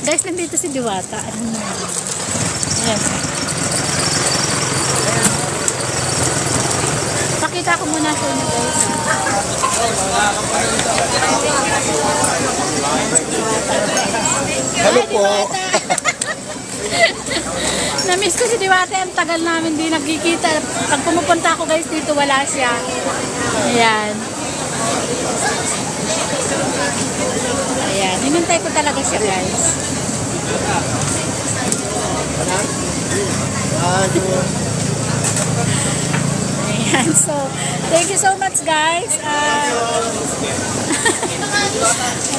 Guys, nandito si Diwata. Ayan. Pakita ko muna sa inyo guys. Hello po. Na-miss ko si Diwata. Ang tagal namin di nagkikita. Pag pumupunta ako guys dito, wala siya. Ayan. Ayan. Hinintay ko talaga siya guys. Ayan. So, thank you so much guys.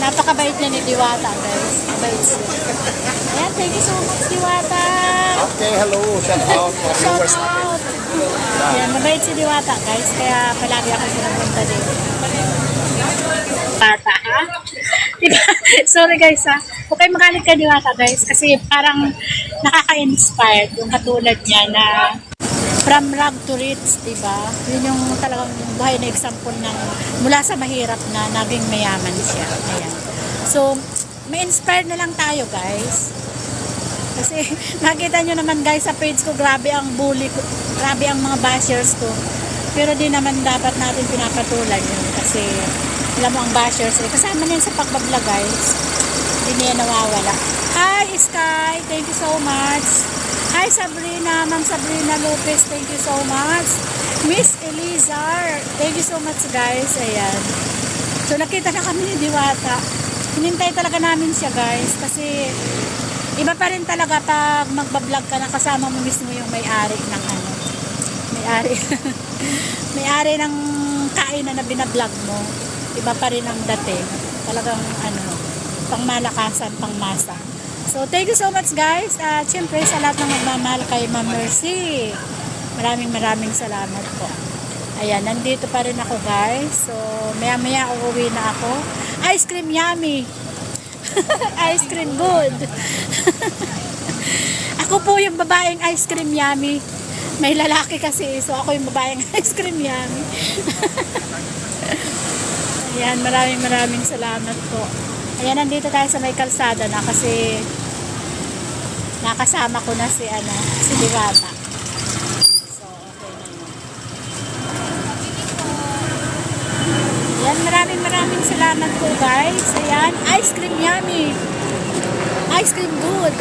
Napakabait niya ni Diwata guys. Mabait siya. Ayan. Thank you so much Diwata. Okay, hello. Shout out for Shout viewers. out. Ayan. Mabait si Diwata guys. Kaya palagi ako sinupunta dito. Bata, ha? Diba? Sorry guys, ha? Okay, magalit ka Diwata guys. Kasi parang nakaka-inspired yung katulad niya na from rag to rich, diba? Yun yung talagang buhay na example ng mula sa mahirap na naging mayaman siya. Ayan. So, may-inspire na lang tayo guys. Kasi nakita nyo naman guys sa page ko, grabe ang bully ko, grabe ang mga bashers ko. Pero di naman dapat natin pinapatulan yun kasi alam mo ang bashers, kasama na yun sa pagbablog guys. Hindi niya nawawala. Hi Sky, thank you so much. Hi Sabrina, Ma'am Sabrina Lopez, thank you so much. Miss Elizar, thank you so much guys. Ayan. So nakita na kami ni Diwata. Hinintay talaga namin siya guys kasi iba pa rin talaga pag magbablog ka na kasama mo mismo yung may-ari ng ano. May-ari. May-ari ng kainan na binablog mo. Iba pa rin ang dating. Talagang ano, pangmalakasan, pangmasa. So, thank you so much guys. At syempre sa lahat ng magmamahal kay Ma'am Mercy. Maraming salamat po. Ayan, nandito pa rin ako guys. So, maya-maya uuwi na ako. Ice cream yummy. Ice cream good. Ako po yung babaeng ice cream yummy. May lalaki kasi, so ako yung babaeng ice cream yummy. Ayan, maraming salamat po. Ayan, nandito tayo sa may kalsada na kasi nakasama ko na si Diwata. So, okay na yun. Ayan, maraming salamat po guys. Ayan, ice cream yummy. Ice cream good.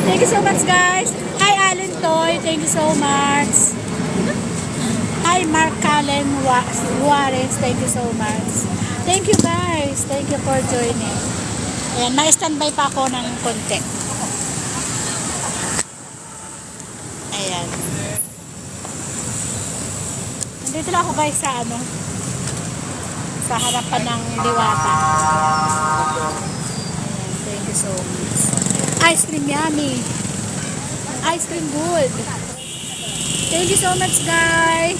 Thank you so much guys. Hi Allen Toy, thank you so much. Hi Mark Callen Juarez, thank you so much. Thank you guys. Thank you for joining. Ayan, na-standby pa ako ng konti. Ayan. Nandito lang ako guys sa sa harapan ng Diwata. Ayan, thank you so much. Ice cream yummy. Ice cream good. Thank you so much guys.